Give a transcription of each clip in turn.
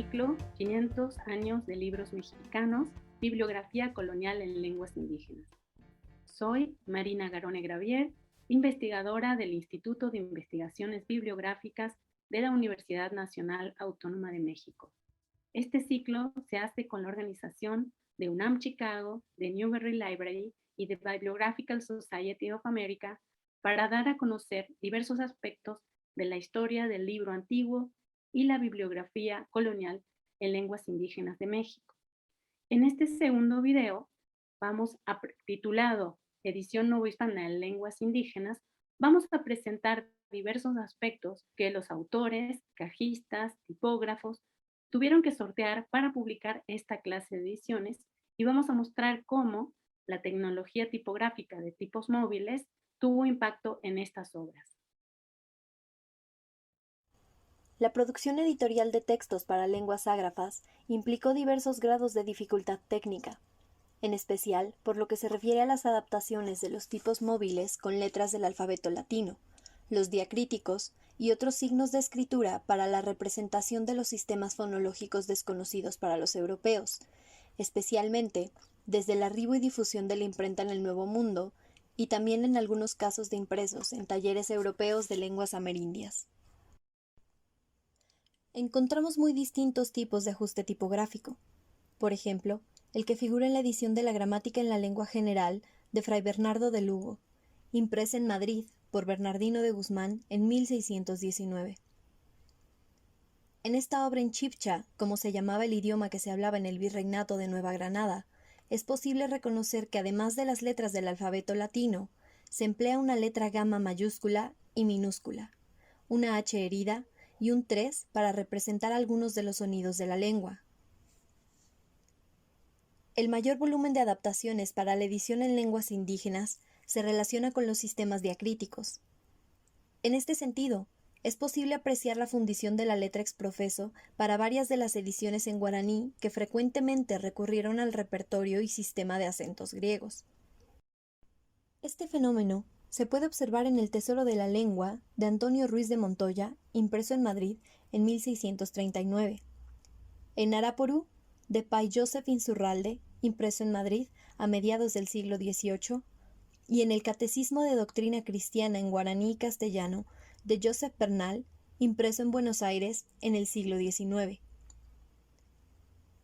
ciclo 500 años de libros mexicanos, bibliografía colonial en lenguas indígenas. Soy Marina Garone Gravier, investigadora del Instituto de Investigaciones Bibliográficas de la Universidad Nacional Autónoma de México. Este ciclo se hace con la organización de UNAM Chicago, de Newberry Library y de Bibliographical Society of America para dar a conocer diversos aspectos de la historia del libro antiguo y la bibliografía colonial en lenguas indígenas de México. En este segundo video, titulado Edición Novohispana en Lenguas Indígenas, vamos a presentar diversos aspectos que los autores, cajistas, tipógrafos tuvieron que sortear para publicar esta clase de ediciones y vamos a mostrar cómo la tecnología tipográfica de tipos móviles tuvo impacto en estas obras. La producción editorial de textos para lenguas ágrafas implicó diversos grados de dificultad técnica, en especial por lo que se refiere a las adaptaciones de los tipos móviles con letras del alfabeto latino, los diacríticos y otros signos de escritura para la representación de los sistemas fonológicos desconocidos para los europeos, especialmente desde el arribo y difusión de la imprenta en el Nuevo Mundo y también en algunos casos de impresos en talleres europeos de lenguas amerindias. Encontramos muy distintos tipos de ajuste tipográfico. Por ejemplo, el que figura en la edición de la Gramática en la Lengua General de Fray Bernardo de Lugo, impresa en Madrid por Bernardino de Guzmán en 1619. En esta obra en chibcha, como se llamaba el idioma que se hablaba en el Virreinato de Nueva Granada, es posible reconocer que además de las letras del alfabeto latino, se emplea una letra gamma mayúscula y minúscula, una H herida y un 3 para representar algunos de los sonidos de la lengua. El mayor volumen de adaptaciones para la edición en lenguas indígenas se relaciona con los sistemas diacríticos. En este sentido, es posible apreciar la fundición de la letra exprofeso para varias de las ediciones en guaraní que frecuentemente recurrieron al repertorio y sistema de acentos griegos. Este fenómeno se puede observar en el Tesoro de la Lengua de Antonio Ruiz de Montoya, impreso en Madrid en 1639. En Aráporú, de Pay Joseph Insurralde, impreso en Madrid a mediados del siglo XVIII, y en el Catecismo de Doctrina Cristiana en guaraní y castellano de Joseph Bernal, impreso en Buenos Aires en el siglo XIX.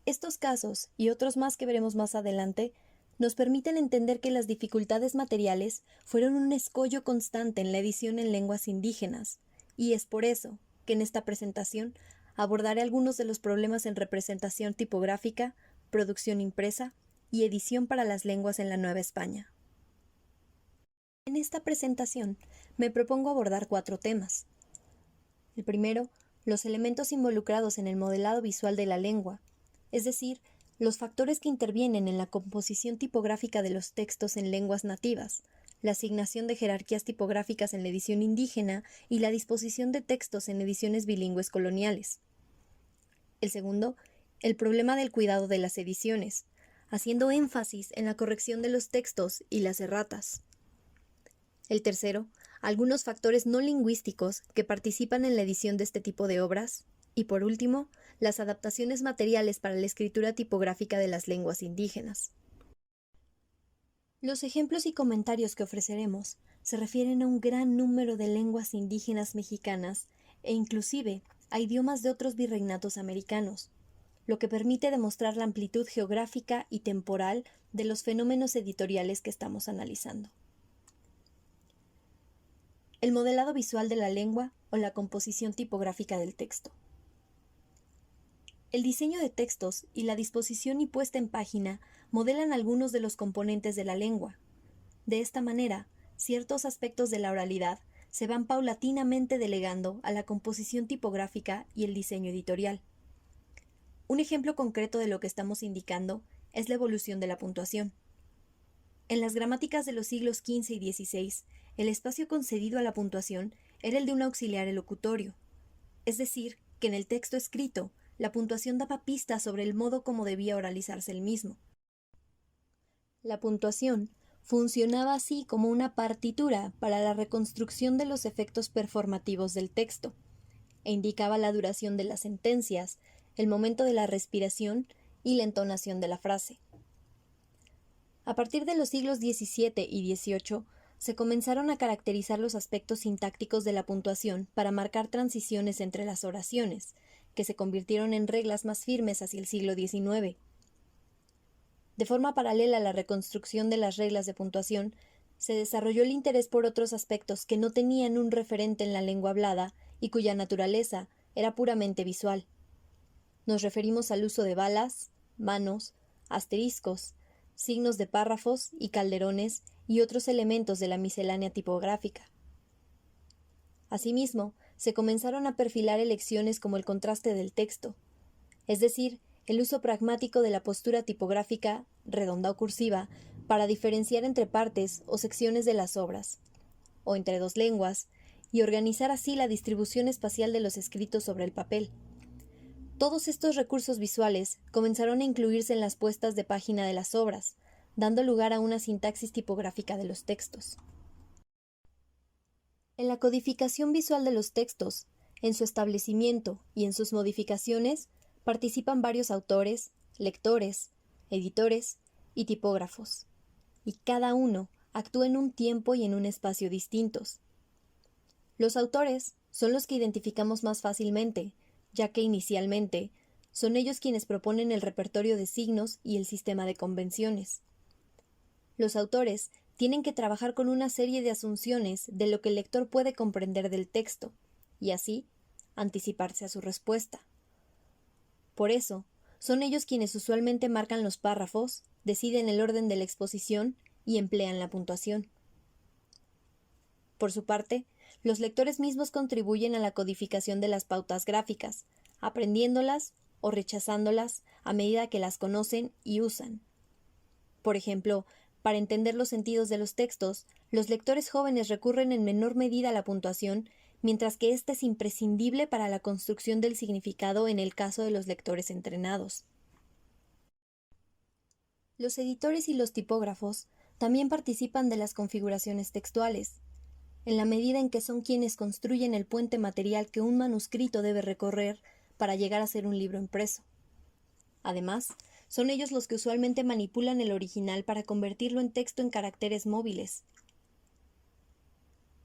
Estos casos, y otros más que veremos más adelante, nos permiten entender que las dificultades materiales fueron un escollo constante en la edición en lenguas indígenas, y es por eso que en esta presentación abordaré algunos de los problemas en representación tipográfica, producción impresa y edición para las lenguas en la Nueva España. En esta presentación me propongo abordar 4 temas. El primero, los elementos involucrados en el modelado visual de la lengua, es decir, los factores que intervienen en la composición tipográfica de los textos en lenguas nativas, la asignación de jerarquías tipográficas en la edición indígena y la disposición de textos en ediciones bilingües coloniales. El segundo, el problema del cuidado de las ediciones, haciendo énfasis en la corrección de los textos y las erratas. El tercero, algunos factores no lingüísticos que participan en la edición de este tipo de obras. Y por último, las adaptaciones materiales para la escritura tipográfica de las lenguas indígenas. Los ejemplos y comentarios que ofreceremos se refieren a un gran número de lenguas indígenas mexicanas e inclusive a idiomas de otros virreinatos americanos, lo que permite demostrar la amplitud geográfica y temporal de los fenómenos editoriales que estamos analizando. El modelado visual de la lengua o la composición tipográfica del texto. El diseño de textos y la disposición y puesta en página modelan algunos de los componentes de la lengua. De esta manera, ciertos aspectos de la oralidad se van paulatinamente delegando a la composición tipográfica y el diseño editorial. Un ejemplo concreto de lo que estamos indicando es la evolución de la puntuación. En las gramáticas de los siglos XV y XVI, el espacio concedido a la puntuación era el de un auxiliar elocutorio, es decir, que en el texto escrito, la puntuación daba pistas sobre el modo como debía oralizarse el mismo. La puntuación funcionaba así como una partitura para la reconstrucción de los efectos performativos del texto, e indicaba la duración de las sentencias, el momento de la respiración y la entonación de la frase. A partir de los siglos XVII y XVIII, se comenzaron a caracterizar los aspectos sintácticos de la puntuación para marcar transiciones entre las oraciones, que se convirtieron en reglas más firmes hacia el siglo XIX. De forma paralela a la reconstrucción de las reglas de puntuación, se desarrolló el interés por otros aspectos que no tenían un referente en la lengua hablada y cuya naturaleza era puramente visual. Nos referimos al uso de balas, manos, asteriscos, signos de párrafos y calderones y otros elementos de la miscelánea tipográfica. Asimismo, se comenzaron a perfilar elecciones como el contraste del texto, es decir, el uso pragmático de la postura tipográfica, redonda o cursiva, para diferenciar entre partes o secciones de las obras, o entre dos lenguas, y organizar así la distribución espacial de los escritos sobre el papel. Todos estos recursos visuales comenzaron a incluirse en las puestas de página de las obras, dando lugar a una sintaxis tipográfica de los textos. En la codificación visual de los textos, en su establecimiento y en sus modificaciones, participan varios autores, lectores, editores y tipógrafos, y cada uno actúa en un tiempo y en un espacio distintos. Los autores son los que identificamos más fácilmente, ya que inicialmente son ellos quienes proponen el repertorio de signos y el sistema de convenciones. Los autores tienen que trabajar con una serie de asunciones de lo que el lector puede comprender del texto, y así anticiparse a su respuesta. Por eso, son ellos quienes usualmente marcan los párrafos, deciden el orden de la exposición y emplean la puntuación. Por su parte, los lectores mismos contribuyen a la codificación de las pautas gráficas, aprendiéndolas o rechazándolas a medida que las conocen y usan. Por ejemplo, para entender los sentidos de los textos, los lectores jóvenes recurren en menor medida a la puntuación, mientras que ésta es imprescindible para la construcción del significado en el caso de los lectores entrenados. Los editores y los tipógrafos también participan de las configuraciones textuales, en la medida en que son quienes construyen el puente material que un manuscrito debe recorrer para llegar a ser un libro impreso. Además, son ellos los que usualmente manipulan el original para convertirlo en texto en caracteres móviles.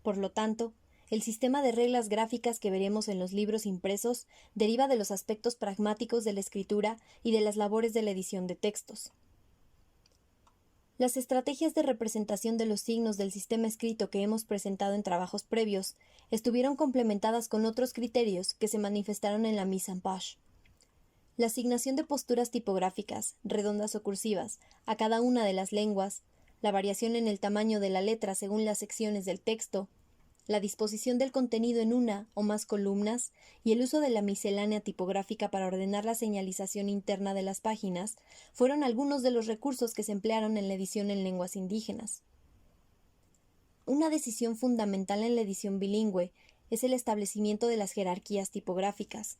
Por lo tanto, el sistema de reglas gráficas que veremos en los libros impresos deriva de los aspectos pragmáticos de la escritura y de las labores de la edición de textos. Las estrategias de representación de los signos del sistema escrito que hemos presentado en trabajos previos estuvieron complementadas con otros criterios que se manifestaron en la mise en page. La asignación de posturas tipográficas, redondas o cursivas, a cada una de las lenguas, la variación en el tamaño de la letra según las secciones del texto, la disposición del contenido en una o más columnas y el uso de la miscelánea tipográfica para ordenar la señalización interna de las páginas fueron algunos de los recursos que se emplearon en la edición en lenguas indígenas. Una decisión fundamental en la edición bilingüe es el establecimiento de las jerarquías tipográficas,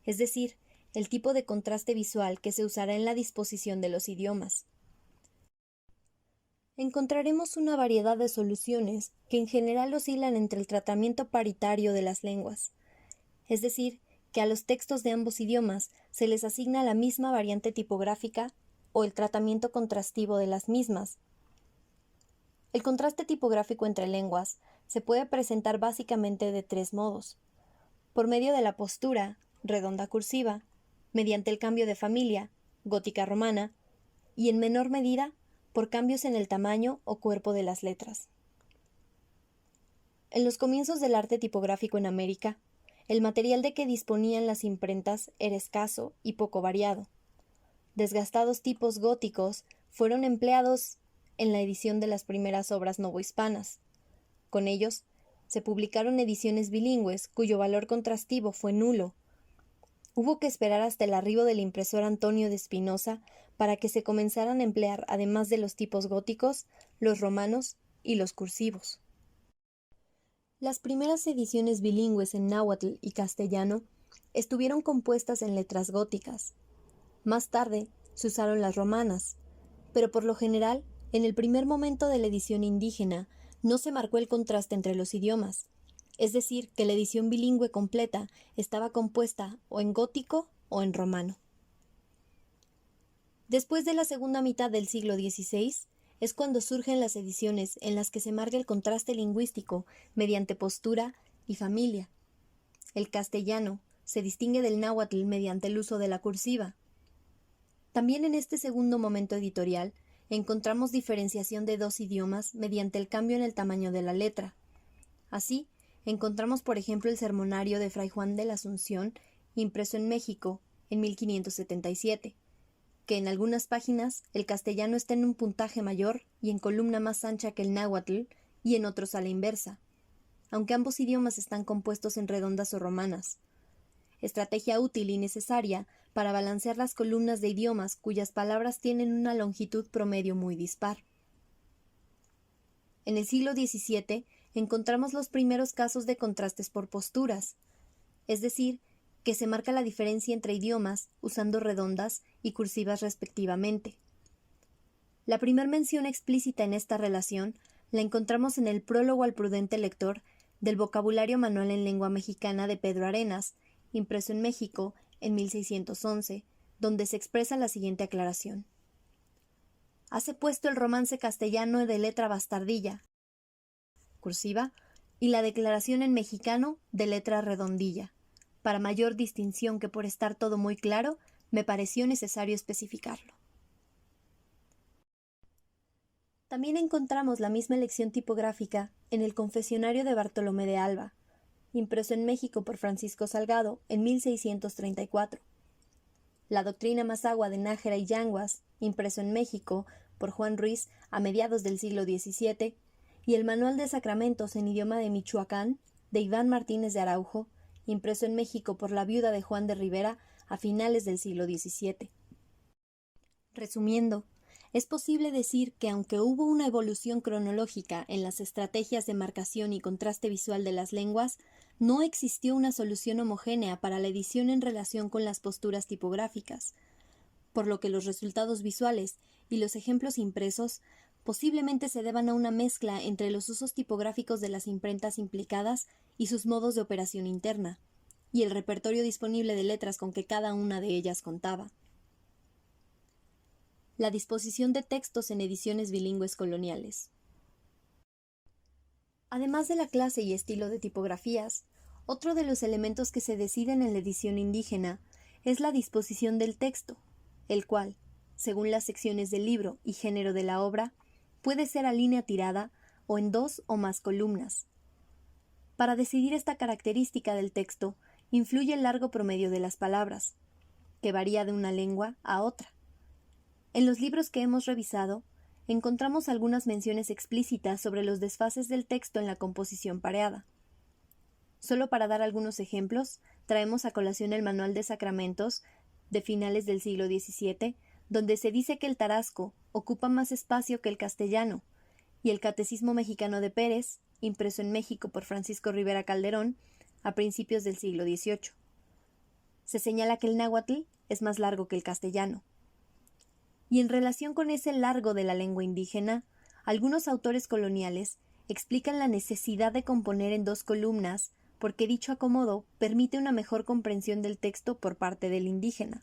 es decir, el tipo de contraste visual que se usará en la disposición de los idiomas. Encontraremos una variedad de soluciones que en general oscilan entre el tratamiento paritario de las lenguas, es decir, que a los textos de ambos idiomas se les asigna la misma variante tipográfica o el tratamiento contrastivo de las mismas. El contraste tipográfico entre lenguas se puede presentar básicamente de tres modos: por medio de la postura, redonda cursiva, mediante el cambio de familia, gótica romana, y en menor medida por cambios en el tamaño o cuerpo de las letras. En los comienzos del arte tipográfico en América, el material de que disponían las imprentas era escaso y poco variado. Desgastados tipos góticos fueron empleados en la edición de las primeras obras novohispanas. Con ellos, se publicaron ediciones bilingües cuyo valor contrastivo fue nulo. Hubo que esperar hasta el arribo del impresor Antonio de Espinosa para que se comenzaran a emplear, además de los tipos góticos, los romanos y los cursivos. Las primeras ediciones bilingües en náhuatl y castellano estuvieron compuestas en letras góticas. Más tarde se usaron las romanas, pero por lo general, en el primer momento de la edición indígena, no se marcó el contraste entre los idiomas, es decir, que la edición bilingüe completa estaba compuesta o en gótico o en romano. Después de la segunda mitad del siglo XVI, es cuando surgen las ediciones en las que se marca el contraste lingüístico mediante postura y familia. El castellano se distingue del náhuatl mediante el uso de la cursiva. También en este segundo momento editorial encontramos diferenciación de dos idiomas mediante el cambio en el tamaño de la letra. Así, encontramos por ejemplo el sermonario de Fray Juan de la Asunción, impreso en México en 1577, que en algunas páginas el castellano está en un puntaje mayor y en columna más ancha que el náhuatl, y en otros a la inversa, aunque ambos idiomas están compuestos en redondas o romanas. Estrategia útil y necesaria para balancear las columnas de idiomas cuyas palabras tienen una longitud promedio muy dispar. En el siglo XVII encontramos los primeros casos de contrastes por posturas, es decir, que se marca la diferencia entre idiomas usando redondas y cursivas respectivamente. La primera mención explícita en esta relación la encontramos en el prólogo al prudente lector del Vocabulario Manual en Lengua Mexicana de Pedro Arenas, impreso en México en 1611, donde se expresa la siguiente aclaración. Hase puesto el romance castellano de letra bastardilla, cursiva, y la declaración en mexicano de letra redondilla. Para mayor distinción que por estar todo muy claro, me pareció necesario especificarlo. También encontramos la misma elección tipográfica en el Confesionario de Bartolomé de Alba, impreso en México por Francisco Salgado en 1634. La Doctrina Mazahua de Nájera y Yanguas, impreso en México por Juan Ruiz a mediados del siglo XVII, y el Manual de Sacramentos en idioma de Michoacán, de Iván Martínez de Araujo, impreso en México por la viuda de Juan de Rivera a finales del siglo XVII. Resumiendo, es posible decir que aunque hubo una evolución cronológica en las estrategias de marcación y contraste visual de las lenguas, no existió una solución homogénea para la edición en relación con las posturas tipográficas, por lo que los resultados visuales y los ejemplos impresos posiblemente se deban a una mezcla entre los usos tipográficos de las imprentas implicadas y sus modos de operación interna, y el repertorio disponible de letras con que cada una de ellas contaba. La disposición de textos en ediciones bilingües coloniales. Además de la clase y estilo de tipografías, otro de los elementos que se deciden en la edición indígena es la disposición del texto, el cual, según las secciones del libro y género de la obra, puede ser a línea tirada o en dos o más columnas. Para decidir esta característica del texto, influye el largo promedio de las palabras, que varía de una lengua a otra. En los libros que hemos revisado, encontramos algunas menciones explícitas sobre los desfases del texto en la composición pareada. Solo para dar algunos ejemplos, traemos a colación el Manual de Sacramentos de finales del siglo XVII, donde se dice que el tarasco ocupa más espacio que el castellano, y el Catecismo Mexicano de Pérez, impreso en México por Francisco Rivera Calderón, a principios del siglo XVIII. Se señala que el náhuatl es más largo que el castellano. Y en relación con ese largo de la lengua indígena, algunos autores coloniales explican la necesidad de componer en dos columnas porque dicho acomodo permite una mejor comprensión del texto por parte del indígena.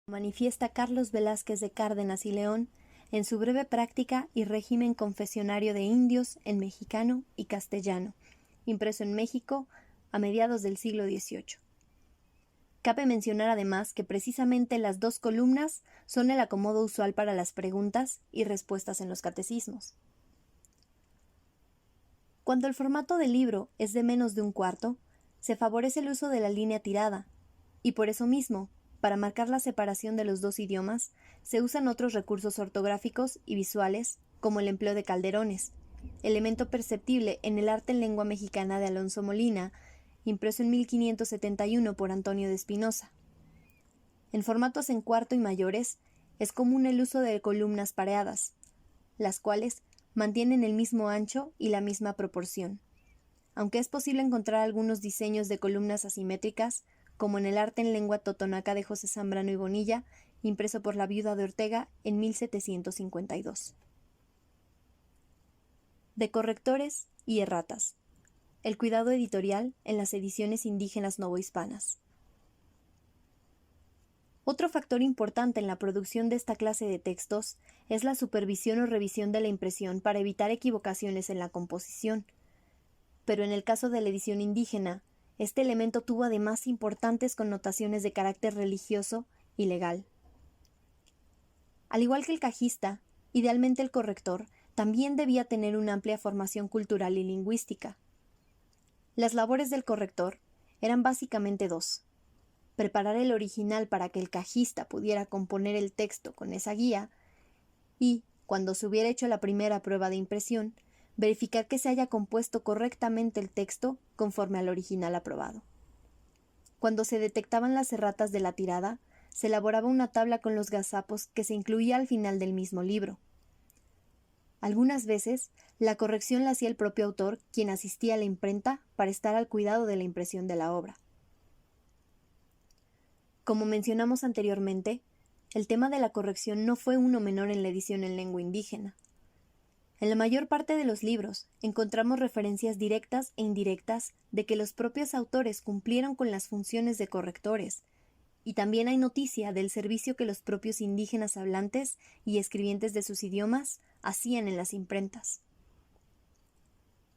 Manifiesta Carlos Velázquez de Cárdenas y León en su breve práctica y régimen confesionario de indios en mexicano y castellano, impreso en México a mediados del siglo XVIII. Cabe mencionar además que precisamente las dos columnas son el acomodo usual para las preguntas y respuestas en los catecismos. Cuando el formato del libro es de menos de un cuarto, se favorece el uso de la línea tirada, y por eso mismo, para marcar la separación de los dos idiomas, se usan otros recursos ortográficos y visuales, como el empleo de calderones, elemento perceptible en el Arte en Lengua Mexicana de Alonso Molina, impreso en 1571 por Antonio de Espinosa. En formatos en cuarto y mayores, es común el uso de columnas pareadas, las cuales mantienen el mismo ancho y la misma proporción, aunque es posible encontrar algunos diseños de columnas asimétricas, como en el Arte en Lengua Totonaca de José Zambrano y Bonilla, impreso por la viuda de Ortega en 1752. De correctores y erratas. El cuidado editorial en las ediciones indígenas novohispanas. Otro factor importante en la producción de esta clase de textos es la supervisión o revisión de la impresión para evitar equivocaciones en la composición. Pero en el caso de la edición indígena, este elemento tuvo además importantes connotaciones de carácter religioso y legal. Al igual que el cajista, idealmente el corrector también debía tener una amplia formación cultural y lingüística. Las labores del corrector eran básicamente dos: preparar el original para que el cajista pudiera componer el texto con esa guía y, cuando se hubiera hecho la primera prueba de impresión, verificar que se haya compuesto correctamente el texto conforme al original aprobado. Cuando se detectaban las erratas de la tirada, se elaboraba una tabla con los gazapos que se incluía al final del mismo libro. Algunas veces, la corrección la hacía el propio autor, quien asistía a la imprenta para estar al cuidado de la impresión de la obra. Como mencionamos anteriormente, el tema de la corrección no fue uno menor en la edición en lengua indígena. En la mayor parte de los libros encontramos referencias directas e indirectas de que los propios autores cumplieron con las funciones de correctores, y también hay noticia del servicio que los propios indígenas hablantes y escribientes de sus idiomas hacían en las imprentas.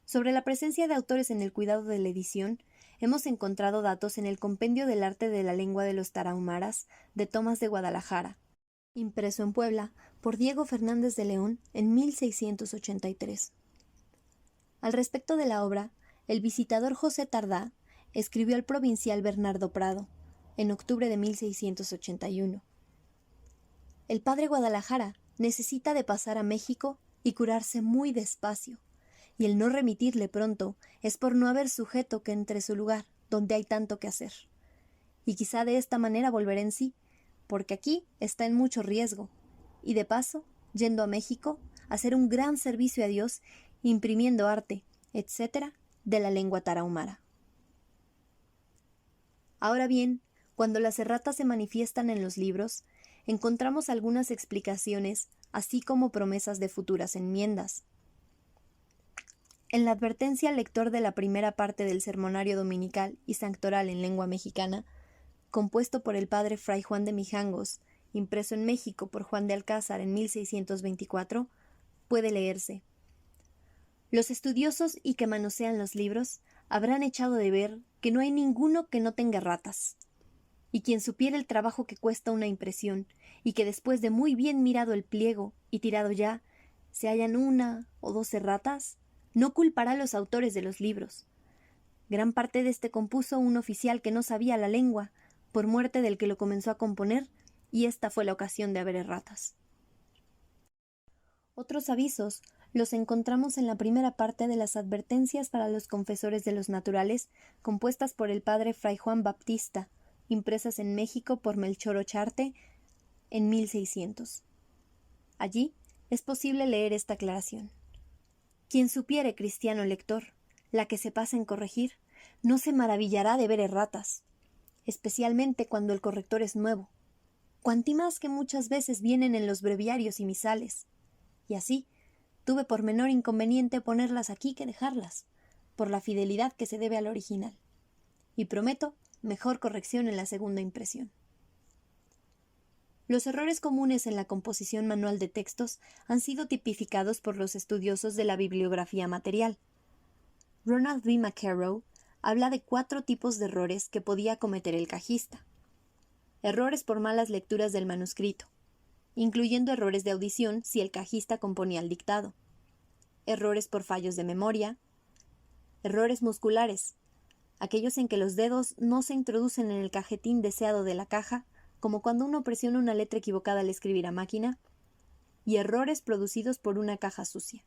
Sobre la presencia de autores en el cuidado de la edición, hemos encontrado datos en el Compendio del Arte de la Lengua de los Tarahumaras de Tomás de Guadalajara, impreso en Puebla por Diego Fernández de León en 1683. Al respecto de la obra, el visitador José Tardá escribió al provincial Bernardo Prado, en octubre de 1681. El padre Guadalajara necesita de pasar a México y curarse muy despacio, y el no remitirle pronto es por no haber sujeto que entre su lugar, donde hay tanto que hacer. Y quizá de esta manera volverá en sí, porque aquí está en mucho riesgo, y de paso, yendo a México, hacer un gran servicio a Dios, imprimiendo arte, etc., de la lengua tarahumara. Ahora bien, cuando las erratas se manifiestan en los libros, encontramos algunas explicaciones, así como promesas de futuras enmiendas. En la advertencia al lector de la primera parte del Sermonario Dominical y Sanctoral en lengua mexicana, compuesto por el padre Fray Juan de Mijangos, impreso en México por Juan de Alcázar en 1624, puede leerse: los estudiosos y que manosean los libros habrán echado de ver que no hay ninguno que no tenga ratas. Y quien supiera el trabajo que cuesta una impresión, y que después de muy bien mirado el pliego y tirado ya, se hallan 1 o 2 erratas, no culpará a los autores de los libros. Gran parte de este compuso un oficial que no sabía la lengua, por muerte del que lo comenzó a componer, y esta fue la ocasión de haber erratas. Otros avisos los encontramos en la primera parte de las advertencias para los confesores de los naturales, compuestas por el padre Fray Juan Baptista, impresas en México por Melchor Ocharte en 1600. Allí es posible leer esta aclaración: quien supiere, cristiano lector, la que se pasa en corregir, no se maravillará de ver erratas, especialmente cuando el corrector es nuevo, cuanti más que muchas veces vienen en los breviarios y misales, y así tuve por menor inconveniente ponerlas aquí que dejarlas, por la fidelidad que se debe al original, y prometo mejor corrección en la segunda impresión. Los errores comunes en la composición manual de textos han sido tipificados por los estudiosos de la bibliografía material. Ronald B. McCarrow habla de 4 tipos de errores que podía cometer el cajista. Errores por malas lecturas del manuscrito, incluyendo errores de audición si el cajista componía el dictado. Errores por fallos de memoria. Errores musculares, aquellos en que los dedos no se introducen en el cajetín deseado de la caja, como cuando uno presiona una letra equivocada al escribir a máquina, y errores producidos por una caja sucia,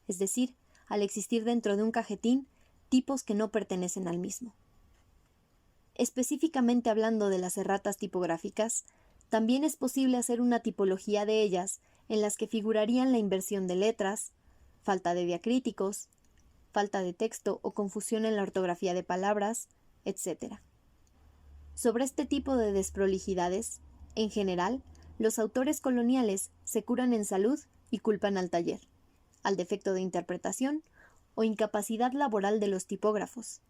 es decir, al existir dentro de un cajetín tipos que no pertenecen al mismo. Específicamente hablando de las erratas tipográficas, también es posible hacer una tipología de ellas en las que figurarían la inversión de letras, falta de diacríticos, falta de texto o confusión en la ortografía de palabras, etc. Sobre este tipo de desprolijidades, en general, los autores coloniales se curan en salud y culpan al taller, al defecto de interpretación o incapacidad laboral de los tipógrafos,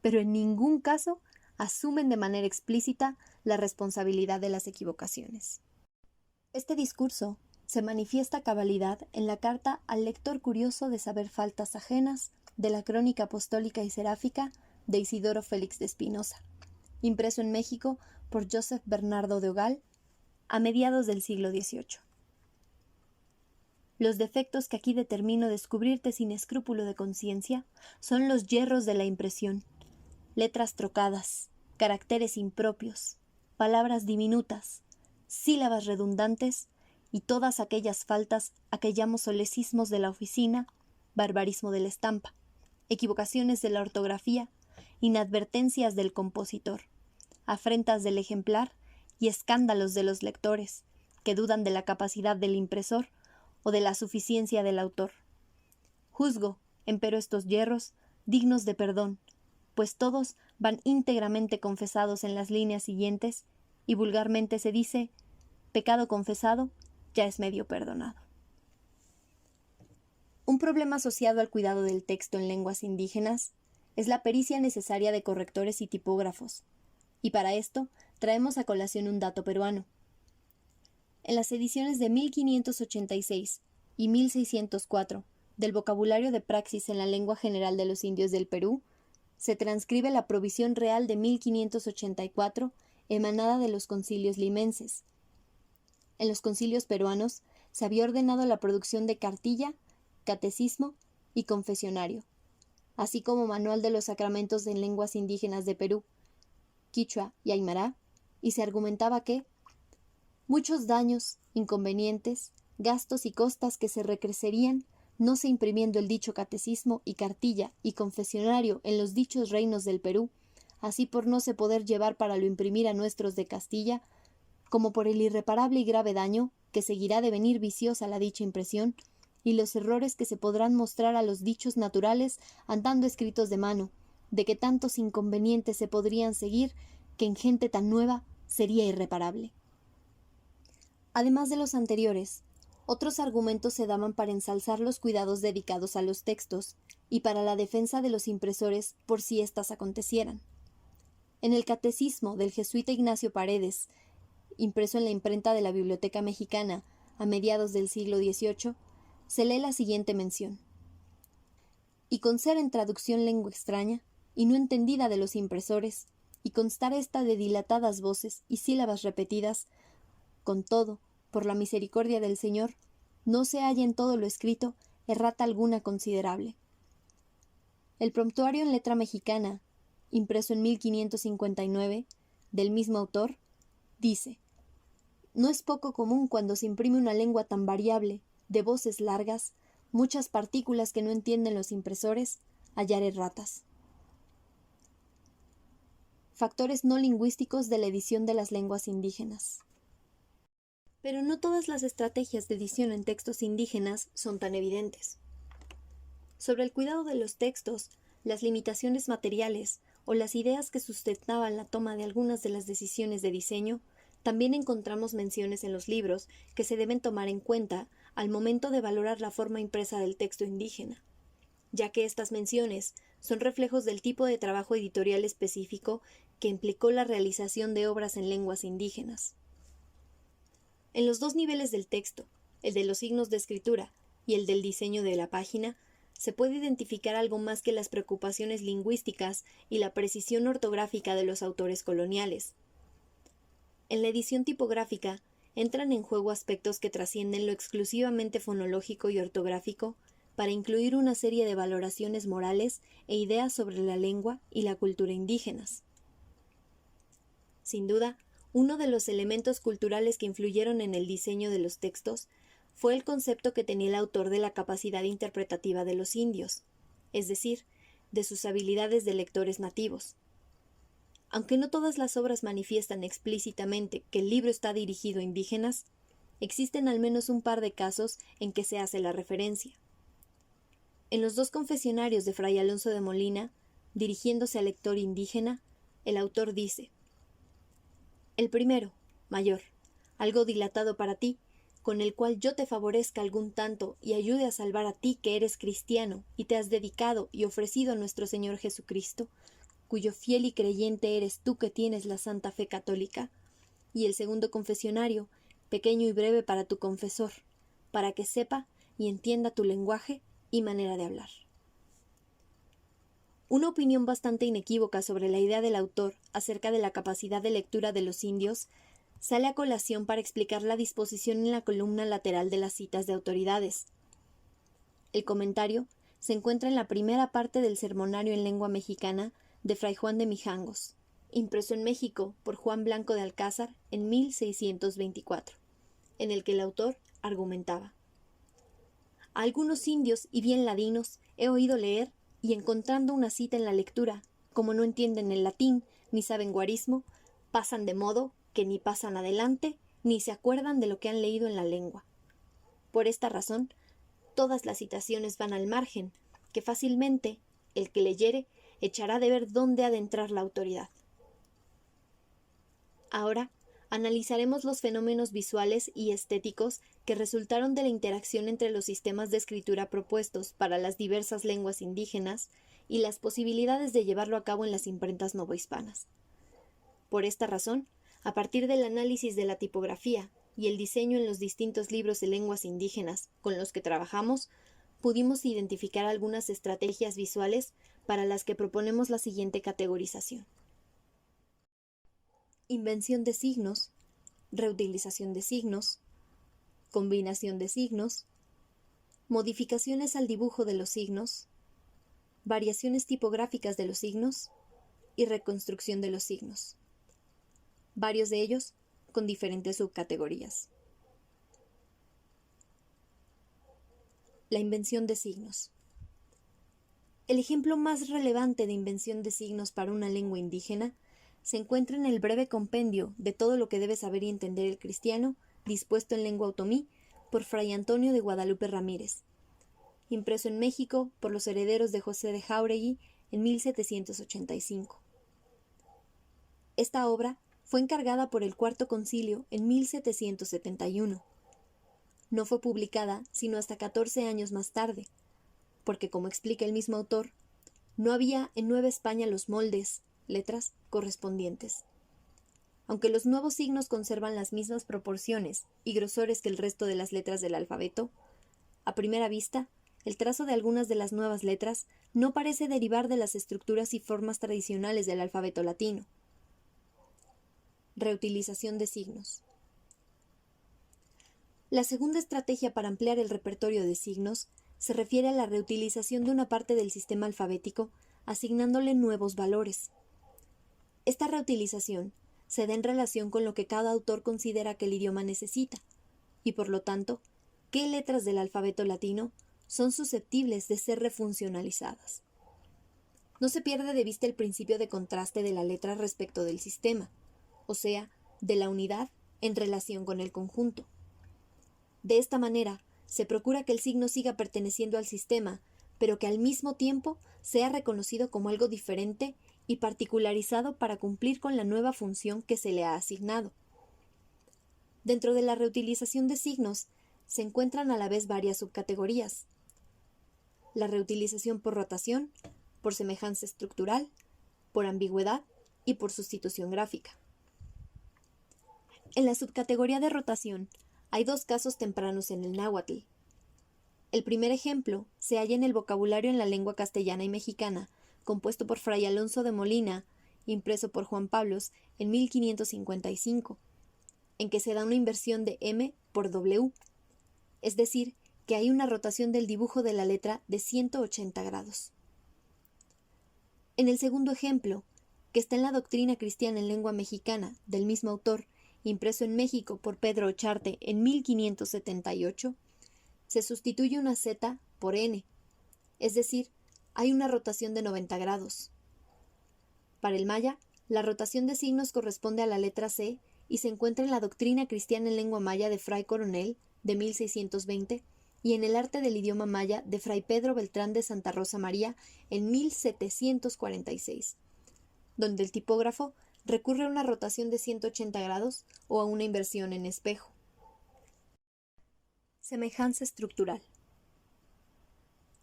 pero en ningún caso asumen de manera explícita la responsabilidad de las equivocaciones. Este discurso se manifiesta a cabalidad en la carta al lector curioso de saber faltas ajenas de la Crónica Apostólica y Seráfica de Isidoro Félix de Espinosa, impreso en México por Joseph Bernardo de Ogal a mediados del siglo XVIII. Los defectos que aquí determino descubrirte sin escrúpulo de conciencia son los yerros de la impresión, letras trocadas, caracteres impropios, palabras diminutas, sílabas redundantes y todas aquellas faltas a que llamo solecismos de la oficina, barbarismo de la estampa, equivocaciones de la ortografía, inadvertencias del compositor, afrentas del ejemplar y escándalos de los lectores, que dudan de la capacidad del impresor o de la suficiencia del autor. Juzgo, empero, estos yerros dignos de perdón, pues todos van íntegramente confesados en las líneas siguientes, y vulgarmente se dice: pecado confesado ya es medio perdonado. Un problema asociado al cuidado del texto en lenguas indígenas es la pericia necesaria de correctores y tipógrafos, y para esto traemos a colación un dato peruano. En las ediciones de 1586 y 1604 del Vocabulario de Praxis en la Lengua General de los Indios del Perú, se transcribe la provisión real de 1584 emanada de los concilios limenses. En los concilios peruanos se había ordenado la producción de cartilla, catecismo y confesionario, así como manual de los sacramentos en lenguas indígenas de Perú, quichua y aymara, y se argumentaba que muchos daños, inconvenientes, gastos y costas que se recrecerían no se imprimiendo el dicho catecismo y cartilla y confesionario en los dichos reinos del Perú, así por no se poder llevar para lo imprimir a nuestros de Castilla, como por el irreparable y grave daño que seguirá de venir viciosa la dicha impresión, y los errores que se podrán mostrar a los dichos naturales andando escritos de mano, de que tantos inconvenientes se podrían seguir que en gente tan nueva sería irreparable. Además de los anteriores, otros argumentos se daban para ensalzar los cuidados dedicados a los textos y para la defensa de los impresores por si éstas acontecieran. En el Catecismo del jesuita Ignacio Paredes, impreso en la imprenta de la Biblioteca Mexicana a mediados del siglo XVIII, se lee la siguiente mención: y con ser en traducción lengua extraña y no entendida de los impresores, y constar esta de dilatadas voces y sílabas repetidas, con todo, por la misericordia del Señor, no se halla en todo lo escrito errata alguna considerable. El Promptuario en letra mexicana, impreso en 1559, del mismo autor, dice: no es poco común cuando se imprime una lengua tan variable, de voces largas, muchas partículas que no entienden los impresores, hallar erratas. Factores no lingüísticos de la edición de las lenguas indígenas. Pero no todas las estrategias de edición en textos indígenas son tan evidentes. Sobre el cuidado de los textos, las limitaciones materiales o las ideas que sustentaban la toma de algunas de las decisiones de diseño, también encontramos menciones en los libros que se deben tomar en cuenta al momento de valorar la forma impresa del texto indígena, ya que estas menciones son reflejos del tipo de trabajo editorial específico que implicó la realización de obras en lenguas indígenas. En los dos niveles del texto, el de los signos de escritura y el del diseño de la página, se puede identificar algo más que las preocupaciones lingüísticas y la precisión ortográfica de los autores coloniales. En la edición tipográfica entran en juego aspectos que trascienden lo exclusivamente fonológico y ortográfico para incluir una serie de valoraciones morales e ideas sobre la lengua y la cultura indígenas. Sin duda, uno de los elementos culturales que influyeron en el diseño de los textos fue el concepto que tenía el autor de la capacidad interpretativa de los indios, es decir, de sus habilidades de lectores nativos. Aunque no todas las obras manifiestan explícitamente que el libro está dirigido a indígenas, existen al menos un par de casos en que se hace la referencia. En los dos confesionarios de Fray Alonso de Molina, dirigiéndose al lector indígena, el autor dice: el primero, mayor, algo dilatado para ti, con el cual yo te favorezca algún tanto y ayude a salvar a ti que eres cristiano y te has dedicado y ofrecido a nuestro Señor Jesucristo, cuyo fiel y creyente eres tú que tienes la santa fe católica, y el segundo confesionario, pequeño y breve para tu confesor, para que sepa y entienda tu lenguaje y manera de hablar. Una opinión bastante inequívoca sobre la idea del autor acerca de la capacidad de lectura de los indios sale a colación para explicar la disposición en la columna lateral de las citas de autoridades. El comentario se encuentra en la primera parte del sermonario en lengua mexicana de Fray Juan de Mijangos, impreso en México por Juan Blanco de Alcázar en 1624, en el que el autor argumentaba: a algunos indios y bien ladinos he oído leer, y encontrando una cita en la lectura, como no entienden el latín ni saben guarismo, pasan de modo que ni pasan adelante ni se acuerdan de lo que han leído en la lengua. Por esta razón, todas las citaciones van al margen, que fácilmente el que leyere echará de ver dónde ha de entrar la autoridad. Ahora analizaremos los fenómenos visuales y estéticos que resultaron de la interacción entre los sistemas de escritura propuestos para las diversas lenguas indígenas y las posibilidades de llevarlo a cabo en las imprentas novohispanas. Por esta razón, a partir del análisis de la tipografía y el diseño en los distintos libros de lenguas indígenas con los que trabajamos, pudimos identificar algunas estrategias visuales para las que proponemos la siguiente categorización: invención de signos, reutilización de signos, combinación de signos, modificaciones al dibujo de los signos, variaciones tipográficas de los signos y reconstrucción de los signos, varios de ellos con diferentes subcategorías. La invención de signos. El ejemplo más relevante de invención de signos para una lengua indígena se encuentra en el breve compendio de todo lo que debe saber y entender el cristiano, dispuesto en lengua otomí por Fray Antonio de Guadalupe Ramírez, impreso en México por los herederos de José de Jáuregui en 1785. Esta obra fue encargada por el Cuarto Concilio en 1771. No fue publicada sino hasta 14 años más tarde, porque, como explica el mismo autor, no había en Nueva España los moldes, letras correspondientes. Aunque los nuevos signos conservan las mismas proporciones y grosores que el resto de las letras del alfabeto, a primera vista, el trazo de algunas de las nuevas letras no parece derivar de las estructuras y formas tradicionales del alfabeto latino. Reutilización de signos. La segunda estrategia para ampliar el repertorio de signos se refiere a la reutilización de una parte del sistema alfabético, asignándole nuevos valores. Esta reutilización se da en relación con lo que cada autor considera que el idioma necesita, y por lo tanto, qué letras del alfabeto latino son susceptibles de ser refuncionalizadas. No se pierde de vista el principio de contraste de la letra respecto del sistema, o sea, de la unidad en relación con el conjunto. De esta manera, se procura que el signo siga perteneciendo al sistema, pero que al mismo tiempo sea reconocido como algo diferente y particularizado para cumplir con la nueva función que se le ha asignado. Dentro de la reutilización de signos se encuentran a la vez varias subcategorías: la reutilización por rotación, por semejanza estructural, por ambigüedad y por sustitución gráfica. En la subcategoría de rotación hay dos casos tempranos en el náhuatl. El primer ejemplo se halla en el vocabulario en la lengua castellana y mexicana, compuesto por Fray Alonso de Molina, impreso por Juan Pablos en 1555, en que se da una inversión de M por W, es decir, que hay una rotación del dibujo de la letra de 180 grados. En el segundo ejemplo, que está en la Doctrina Cristiana en Lengua Mexicana, del mismo autor, impreso en México por Pedro Ocharte en 1578, se sustituye una Z por N, es decir, hay una rotación de 90 grados. Para el maya, la rotación de signos corresponde a la letra C y se encuentra en la Doctrina Cristiana en Lengua Maya de Fray Coronel, de 1620, y en el Arte del Idioma Maya de Fray Pedro Beltrán de Santa Rosa María en 1746, donde el tipógrafo recurre a una rotación de 180 grados o a una inversión en espejo. Semejanza estructural.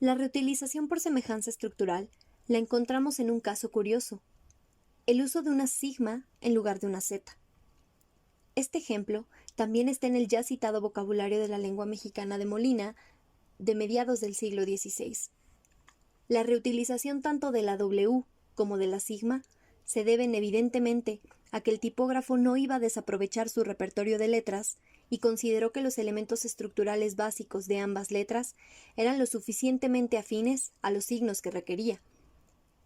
La reutilización por semejanza estructural la encontramos en un caso curioso, el uso de una sigma en lugar de una zeta. Este ejemplo también está en el ya citado vocabulario de la lengua mexicana de Molina de mediados del siglo XVI. La reutilización tanto de la W como de la sigma se deben evidentemente a que el tipógrafo no iba a desaprovechar su repertorio de letras y consideró que los elementos estructurales básicos de ambas letras eran lo suficientemente afines a los signos que requería,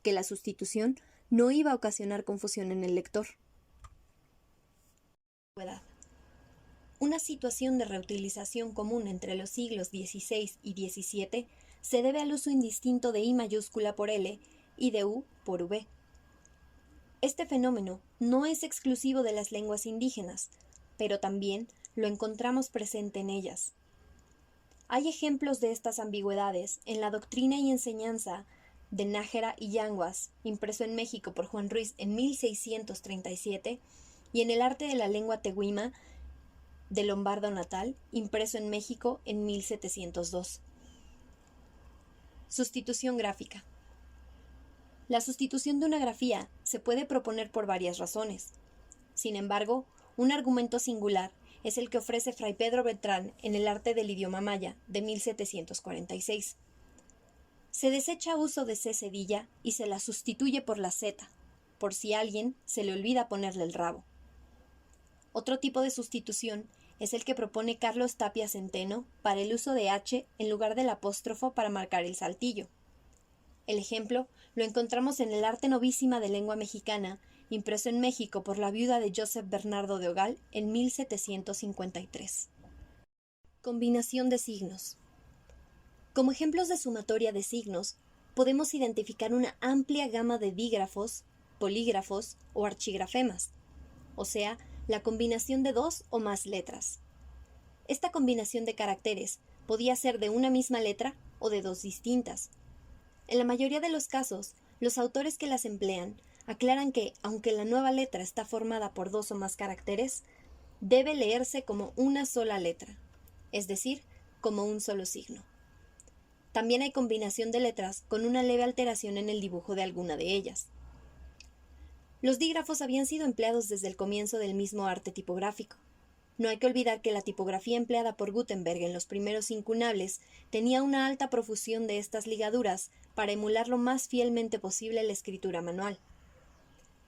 que la sustitución no iba a ocasionar confusión en el lector. Una situación de reutilización común entre los siglos XVI y XVII se debe al uso indistinto de I mayúscula por L y de U por V. Este fenómeno no es exclusivo de las lenguas indígenas, pero también lo encontramos presente en ellas. Hay ejemplos de estas ambigüedades en la doctrina y enseñanza de Nájera y Yanguas, impreso en México por Juan Ruiz en 1637, y en el arte de la lengua tehuima de Lombardo Natal, impreso en México en 1702. Sustitución gráfica. La sustitución de una grafía se puede proponer por varias razones. Sin embargo, un argumento singular es el que ofrece Fray Pedro Beltrán en el arte del idioma maya de 1746. Se desecha uso de C cedilla y se la sustituye por la Z, por si a alguien se le olvida ponerle el rabo. Otro tipo de sustitución es el que propone Carlos Tapia Centeno para el uso de H en lugar del apóstrofo para marcar el saltillo. El ejemplo lo encontramos en el Arte Novísima de Lengua Mexicana, impreso en México por la viuda de Joseph Bernardo de Ogal en 1753. Combinación de signos. Como ejemplos de sumatoria de signos, podemos identificar una amplia gama de dígrafos, polígrafos o archigrafemas, o sea, la combinación de dos o más letras. Esta combinación de caracteres podía ser de una misma letra o de dos distintas. En la mayoría de los casos, los autores que las emplean aclaran que, aunque la nueva letra está formada por dos o más caracteres, debe leerse como una sola letra, es decir, como un solo signo. También hay combinación de letras con una leve alteración en el dibujo de alguna de ellas. Los dígrafos habían sido empleados desde el comienzo del mismo arte tipográfico. No hay que olvidar que la tipografía empleada por Gutenberg en los primeros incunables tenía una alta profusión de estas ligaduras para emular lo más fielmente posible la escritura manual.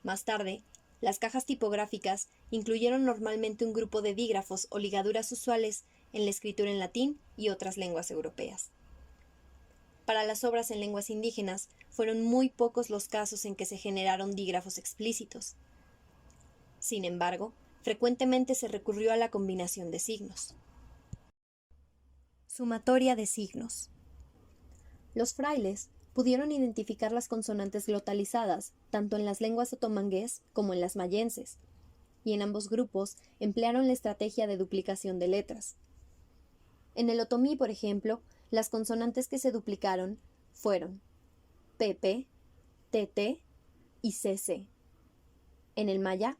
Más tarde, las cajas tipográficas incluyeron normalmente un grupo de dígrafos o ligaduras usuales en la escritura en latín y otras lenguas europeas. Para las obras en lenguas indígenas, fueron muy pocos los casos en que se generaron dígrafos explícitos. Sin embargo, frecuentemente se recurrió a la combinación de signos. Sumatoria de signos. Los frailes pudieron identificar las consonantes glotalizadas tanto en las lenguas otomangués como en las mayenses, y en ambos grupos emplearon la estrategia de duplicación de letras. En el otomí, por ejemplo, las consonantes que se duplicaron fueron PP, TT y CC. En el maya,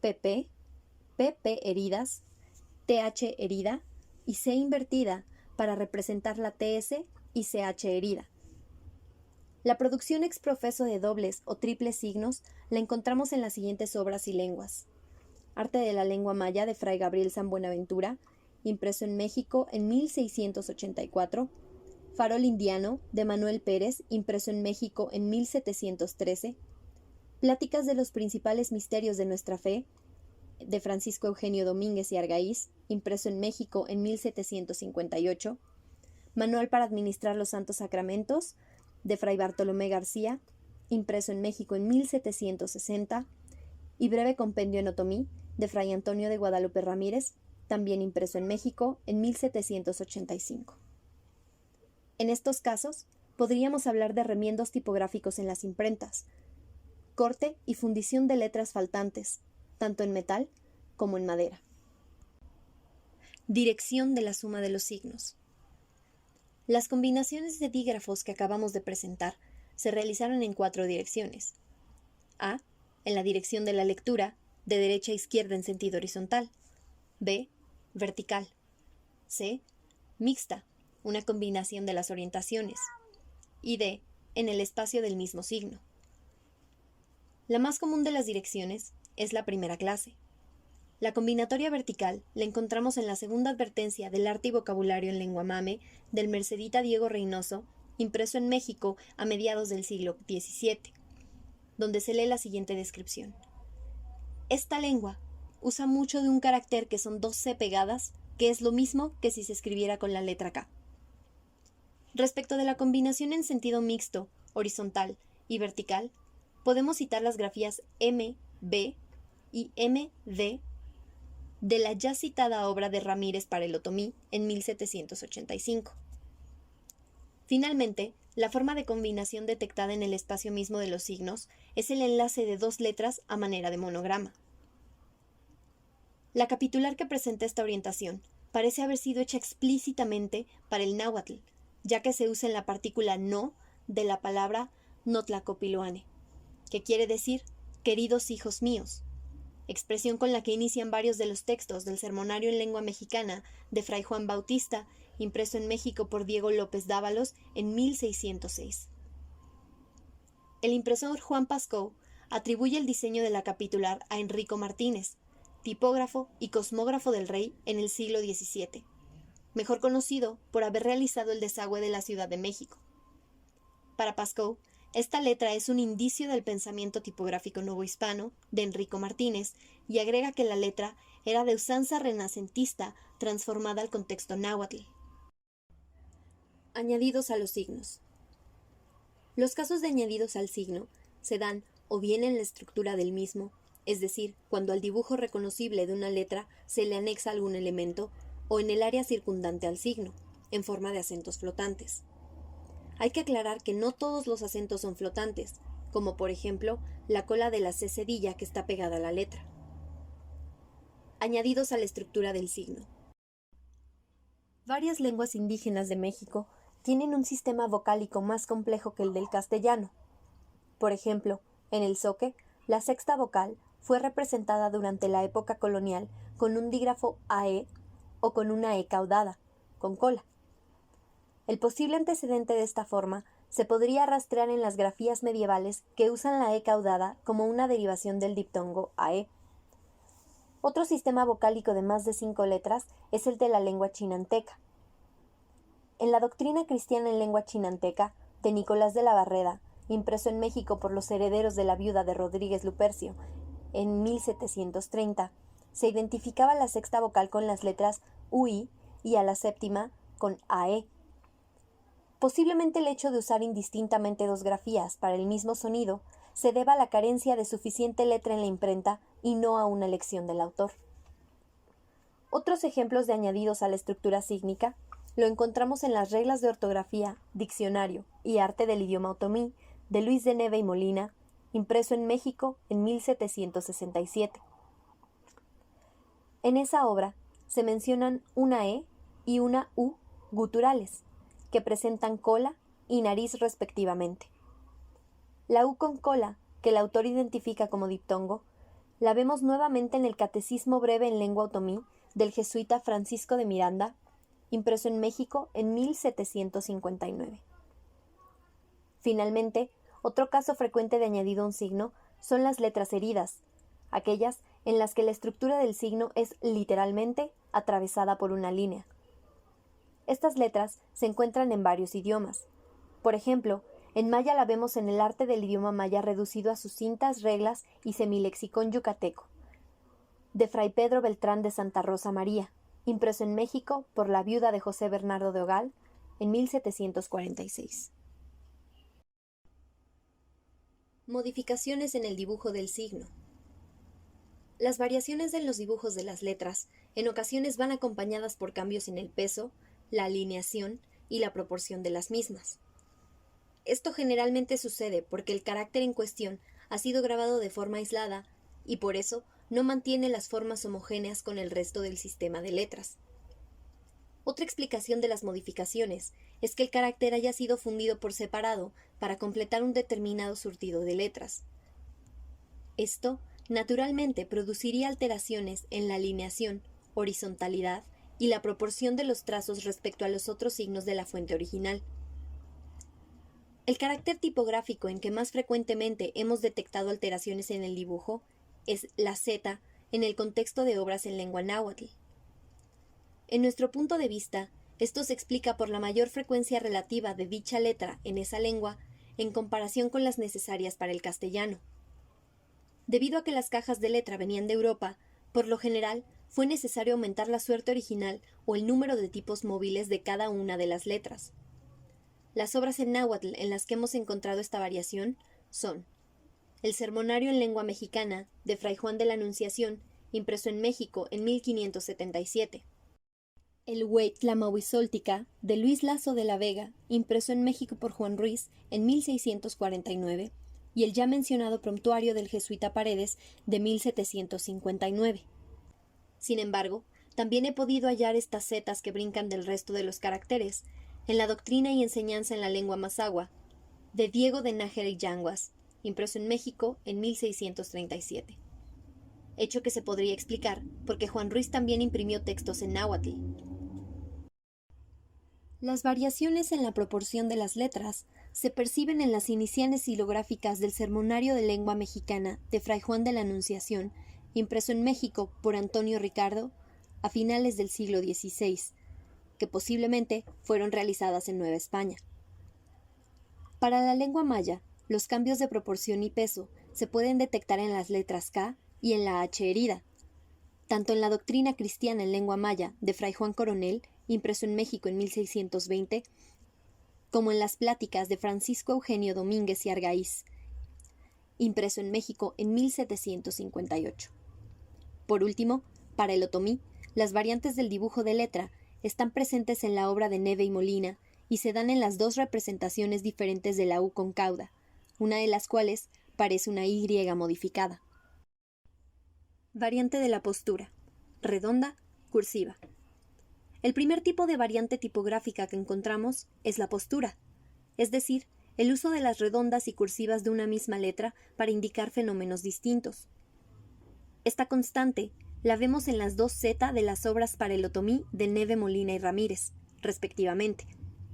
PP, PP heridas, TH herida y C invertida para representar la TS y CH herida. La producción ex profeso de dobles o triples signos la encontramos en las siguientes obras y lenguas. Arte de la lengua maya de Fray Gabriel San Buenaventura, impreso en México en 1684, Farol indiano de Manuel Pérez, impreso en México en 1713, Pláticas de los principales misterios de nuestra fe, de Francisco Eugenio Domínguez y Argaiz, impreso en México en 1758, Manual para administrar los santos sacramentos, de Fray Bartolomé García, impreso en México en 1760, y Breve compendio en otomí, de Fray Antonio de Guadalupe Ramírez, también impreso en México en 1785. En estos casos, podríamos hablar de remiendos tipográficos en las imprentas, corte y fundición de letras faltantes, tanto en metal como en madera. Dirección de la suma de los signos. Las combinaciones de dígrafos que acabamos de presentar se realizaron en 4 direcciones. A, en la dirección de la lectura, de derecha a izquierda en sentido horizontal. B, vertical. C, mixta, una combinación de las orientaciones. Y D, en el espacio del mismo signo. La más común de las direcciones es la primera clase. La combinatoria vertical la encontramos en la segunda advertencia del arte y vocabulario en lengua mame del mercedita Diego Reynoso, impreso en México a mediados del siglo XVII, donde se lee la siguiente descripción. Esta lengua usa mucho de un carácter que son dos C pegadas, que es lo mismo que si se escribiera con la letra K. Respecto de la combinación en sentido mixto, horizontal y vertical, podemos citar las grafías M, B y M, D de la ya citada obra de Ramírez para el otomí en 1785. Finalmente, la forma de combinación detectada en el espacio mismo de los signos es el enlace de dos letras a manera de monograma. La capitular que presenta esta orientación parece haber sido hecha explícitamente para el náhuatl, ya que se usa en la partícula no de la palabra notlacopiloane, que quiere decir queridos hijos míos, expresión con la que inician varios de los textos del sermonario en lengua mexicana de Fray Juan Bautista, impreso en México por Diego López Dávalos en 1606. El impresor Juan Pascoe atribuye el diseño de la capitular a Enrico Martínez, tipógrafo y cosmógrafo del rey en el siglo XVII, mejor conocido por haber realizado el desagüe de la Ciudad de México. Para Pascoe, esta letra es un indicio del pensamiento tipográfico novohispano de Enrico Martínez y agrega que la letra era de usanza renacentista transformada al contexto náhuatl. Añadidos a los signos. Los casos de añadidos al signo se dan o bien en la estructura del mismo, es decir, cuando al dibujo reconocible de una letra se le anexa algún elemento, o en el área circundante al signo, en forma de acentos flotantes. Hay que aclarar que no todos los acentos son flotantes, como por ejemplo la cola de la C cedilla que está pegada a la letra. Añadidos a la estructura del signo. Varias lenguas indígenas de México tienen un sistema vocálico más complejo que el del castellano. Por ejemplo, en el zoque, la sexta vocal fue representada durante la época colonial con un dígrafo AE o con una E caudada, con cola. El posible antecedente de esta forma se podría rastrear en las grafías medievales que usan la E caudada como una derivación del diptongo AE. Otro sistema vocálico de más de 5 letras es el de la lengua chinanteca. En la doctrina cristiana en lengua chinanteca, de Nicolás de la Barreda, impreso en México por los herederos de la viuda de Rodríguez Lupercio, en 1730, se identificaba la sexta vocal con las letras UI y a la séptima con AE. Posiblemente el hecho de usar indistintamente dos grafías para el mismo sonido se deba a la carencia de suficiente letra en la imprenta y no a una elección del autor. Otros ejemplos de añadidos a la estructura sígnica lo encontramos en las reglas de ortografía, diccionario y arte del idioma otomí de Luis de Neve y Molina, impreso en México en 1767. En esa obra se mencionan una E y una U guturales, que presentan cola y nariz respectivamente. La U con cola, que el autor identifica como diptongo, la vemos nuevamente en el Catecismo Breve en Lengua Otomí del jesuita Francisco de Miranda, impreso en México en 1759. Finalmente, otro caso frecuente de añadido a un signo son las letras heridas, aquellas en las que la estructura del signo es literalmente atravesada por una línea. Estas letras se encuentran en varios idiomas. Por ejemplo, en maya la vemos en el arte del idioma maya reducido a sucintas reglas y semilexicón yucateco, de Fray Pedro Beltrán de Santa Rosa María, impreso en México por la viuda de José Bernardo de Ogal en 1746. Modificaciones en el dibujo del signo. Las variaciones en los dibujos de las letras en ocasiones van acompañadas por cambios en el peso, la alineación y la proporción de las mismas. Esto generalmente sucede porque el carácter en cuestión ha sido grabado de forma aislada y por eso no mantiene las formas homogéneas con el resto del sistema de letras. Otra explicación de las modificaciones es que el carácter haya sido fundido por separado para completar un determinado surtido de letras. Esto, naturalmente, produciría alteraciones en la alineación, horizontalidad y la proporción de los trazos respecto a los otros signos de la fuente original. El carácter tipográfico en que más frecuentemente hemos detectado alteraciones en el dibujo es la Z en el contexto de obras en lengua náhuatl. En nuestro punto de vista, esto se explica por la mayor frecuencia relativa de dicha letra en esa lengua en comparación con las necesarias para el castellano. Debido a que las cajas de letra venían de Europa, por lo general fue necesario aumentar la suerte original o el número de tipos móviles de cada una de las letras. Las obras en náhuatl en las que hemos encontrado esta variación son el Sermonario en lengua mexicana de Fray Juan de la Anunciación, impreso en México en 1577, el Hueytlamohuizóltica de Luis Lasso de la Vega, impreso en México por Juan Ruiz en 1649, y el ya mencionado Promptuario del jesuita Paredes de 1759. Sin embargo, también he podido hallar estas zetas que brincan del resto de los caracteres en la Doctrina y Enseñanza en la Lengua Mazahua, de Diego de Nájera y Yanguas, impreso en México en 1637. Hecho que se podría explicar porque Juan Ruiz también imprimió textos en náhuatl. Las variaciones en la proporción de las letras se perciben en las iniciales silográficas del Sermonario de Lengua Mexicana de Fray Juan de la Anunciación, impreso en México por Antonio Ricardo a finales del siglo XVI, que posiblemente fueron realizadas en Nueva España. Para la lengua maya, los cambios de proporción y peso se pueden detectar en las letras K y en la H herida. Tanto en la Doctrina Cristiana en lengua maya de Fray Juan Coronel, impreso en México en 1620, como en las Pláticas de Francisco Eugenio Domínguez y Argaiz, impreso en México en 1758. Por último, para el otomí, las variantes del dibujo de letra están presentes en la obra de Neve y Molina y se dan en las dos representaciones diferentes de la U con cauda, una de las cuales parece una Y modificada. Variante de la postura: redonda, cursiva. El primer tipo de variante tipográfica que encontramos es la postura, es decir, el uso de las redondas y cursivas de una misma letra para indicar fenómenos distintos. Esta constante la vemos en las dos Z de las obras para el otomí de Neve, Molina y Ramírez, respectivamente,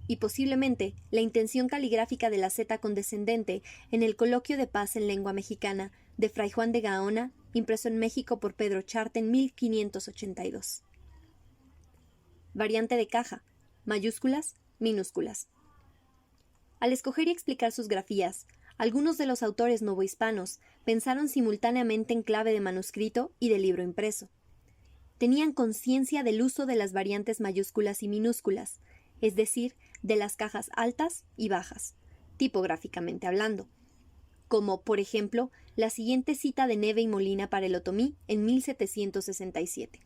y posiblemente la intención caligráfica de la Z condescendente en el Coloquio de Paz en lengua mexicana de Fray Juan de Gaona, impreso en México por Pedro Charte en 1582. Variante de caja: mayúsculas, minúsculas. Al escoger y explicar sus grafías, algunos de los autores novohispanos pensaron simultáneamente en clave de manuscrito y de libro impreso. Tenían conciencia del uso de las variantes mayúsculas y minúsculas, es decir, de las cajas altas y bajas, tipográficamente hablando, como, por ejemplo, la siguiente cita de Neve y Molina para el otomí en 1767.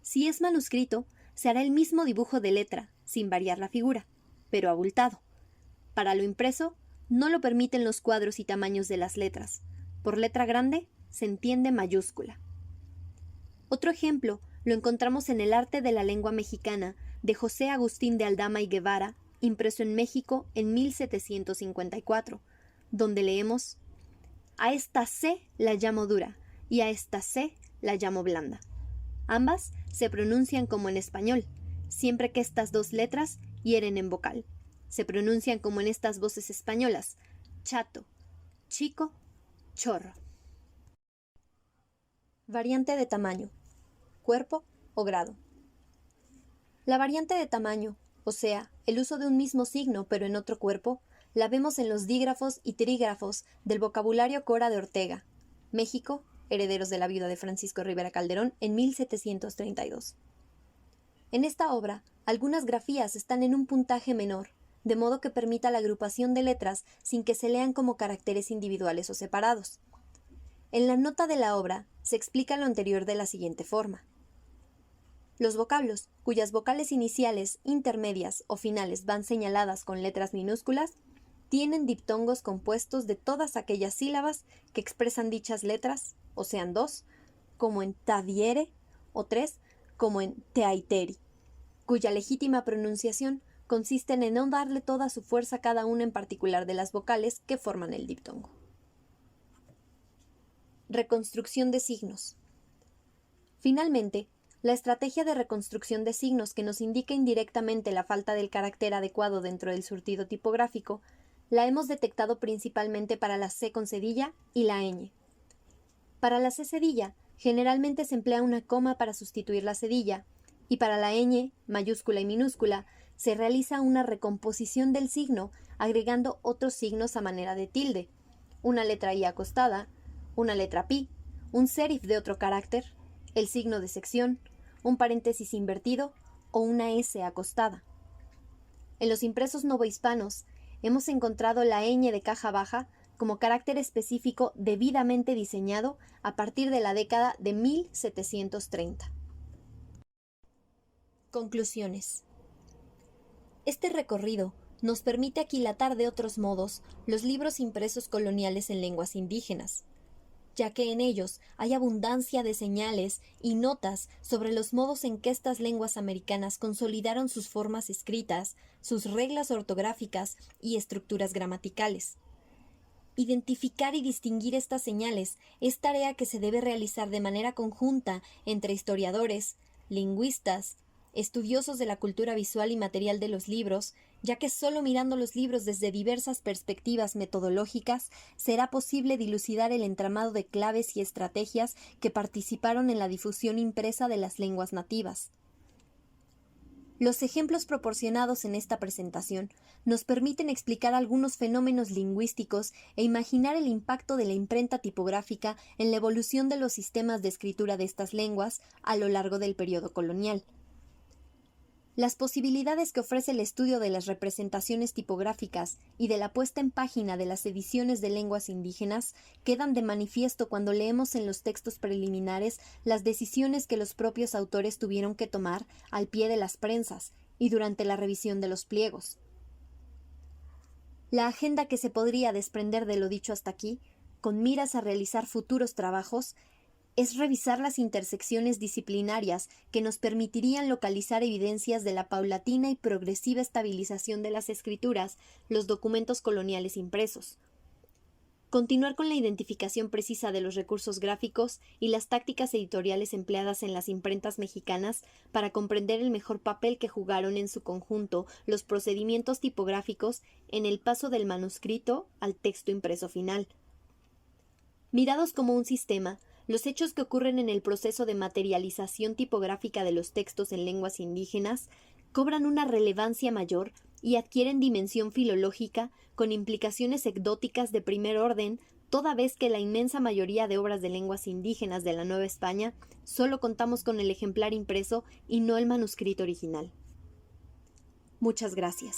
Si es manuscrito, se hará el mismo dibujo de letra, sin variar la figura, pero abultado. Para lo impreso, no lo permiten los cuadros y tamaños de las letras. Por letra grande se entiende mayúscula. Otro ejemplo lo encontramos en el Arte de la Lengua Mexicana de José Agustín de Aldama y Guevara, impreso en México en 1754, donde leemos: a esta C la llamo dura y a esta C la llamo blanda. Ambas se pronuncian como en español, siempre que estas dos letras hieren en vocal. Se pronuncian como en estas voces españolas: chato, chico, chorro. Variante de tamaño: cuerpo o grado. La variante de tamaño, o sea, el uso de un mismo signo pero en otro cuerpo, la vemos en los dígrafos y trígrafos del vocabulario Cora de Ortega, México, herederos de la viuda de Francisco Rivera Calderón, en 1732. En esta obra, algunas grafías están en un puntaje menor, de modo que permita la agrupación de letras sin que se lean como caracteres individuales o separados. En la nota de la obra se explica lo anterior de la siguiente forma: los vocablos, cuyas vocales iniciales, intermedias o finales van señaladas con letras minúsculas, tienen diptongos compuestos de todas aquellas sílabas que expresan dichas letras, o sean dos, como en taviere, o tres, como en teaiteri, cuya legítima pronunciación consiste en no darle toda su fuerza a cada una en particular de las vocales que forman el diptongo. Reconstrucción de signos. Finalmente, la estrategia de reconstrucción de signos que nos indica indirectamente la falta del carácter adecuado dentro del surtido tipográfico la hemos detectado principalmente para la C con cedilla y la ñ. Para la C cedilla, generalmente se emplea una coma para sustituir la cedilla, y para la ñ, mayúscula y minúscula, se realiza una recomposición del signo agregando otros signos a manera de tilde, una letra i acostada, una letra pi, un serif de otro carácter, el signo de sección, un paréntesis invertido o una S acostada. En los impresos novohispanos hemos encontrado la ñ de caja baja como carácter específico debidamente diseñado a partir de la década de 1730. Conclusiones. Este recorrido nos permite aquilatar de otros modos los libros impresos coloniales en lenguas indígenas, ya que en ellos hay abundancia de señales y notas sobre los modos en que estas lenguas americanas consolidaron sus formas escritas, sus reglas ortográficas y estructuras gramaticales. Identificar y distinguir estas señales es tarea que se debe realizar de manera conjunta entre historiadores, lingüistas, estudiosos de la cultura visual y material de los libros, ya que solo mirando los libros desde diversas perspectivas metodológicas será posible dilucidar el entramado de claves y estrategias que participaron en la difusión impresa de las lenguas nativas. Los ejemplos proporcionados en esta presentación nos permiten explicar algunos fenómenos lingüísticos e imaginar el impacto de la imprenta tipográfica en la evolución de los sistemas de escritura de estas lenguas a lo largo del periodo colonial. Las posibilidades que ofrece el estudio de las representaciones tipográficas y de la puesta en página de las ediciones de lenguas indígenas quedan de manifiesto cuando leemos en los textos preliminares las decisiones que los propios autores tuvieron que tomar al pie de las prensas y durante la revisión de los pliegos. La agenda que se podría desprender de lo dicho hasta aquí, con miras a realizar futuros trabajos, es revisar las intersecciones disciplinarias que nos permitirían localizar evidencias de la paulatina y progresiva estabilización de las escrituras, los documentos coloniales impresos. Continuar con la identificación precisa de los recursos gráficos y las tácticas editoriales empleadas en las imprentas mexicanas para comprender el mejor papel que jugaron en su conjunto los procedimientos tipográficos en el paso del manuscrito al texto impreso final. Mirados como un sistema, los hechos que ocurren en el proceso de materialización tipográfica de los textos en lenguas indígenas cobran una relevancia mayor y adquieren dimensión filológica con implicaciones ecdóticas de primer orden, toda vez que la inmensa mayoría de obras de lenguas indígenas de la Nueva España solo contamos con el ejemplar impreso y no el manuscrito original. Muchas gracias.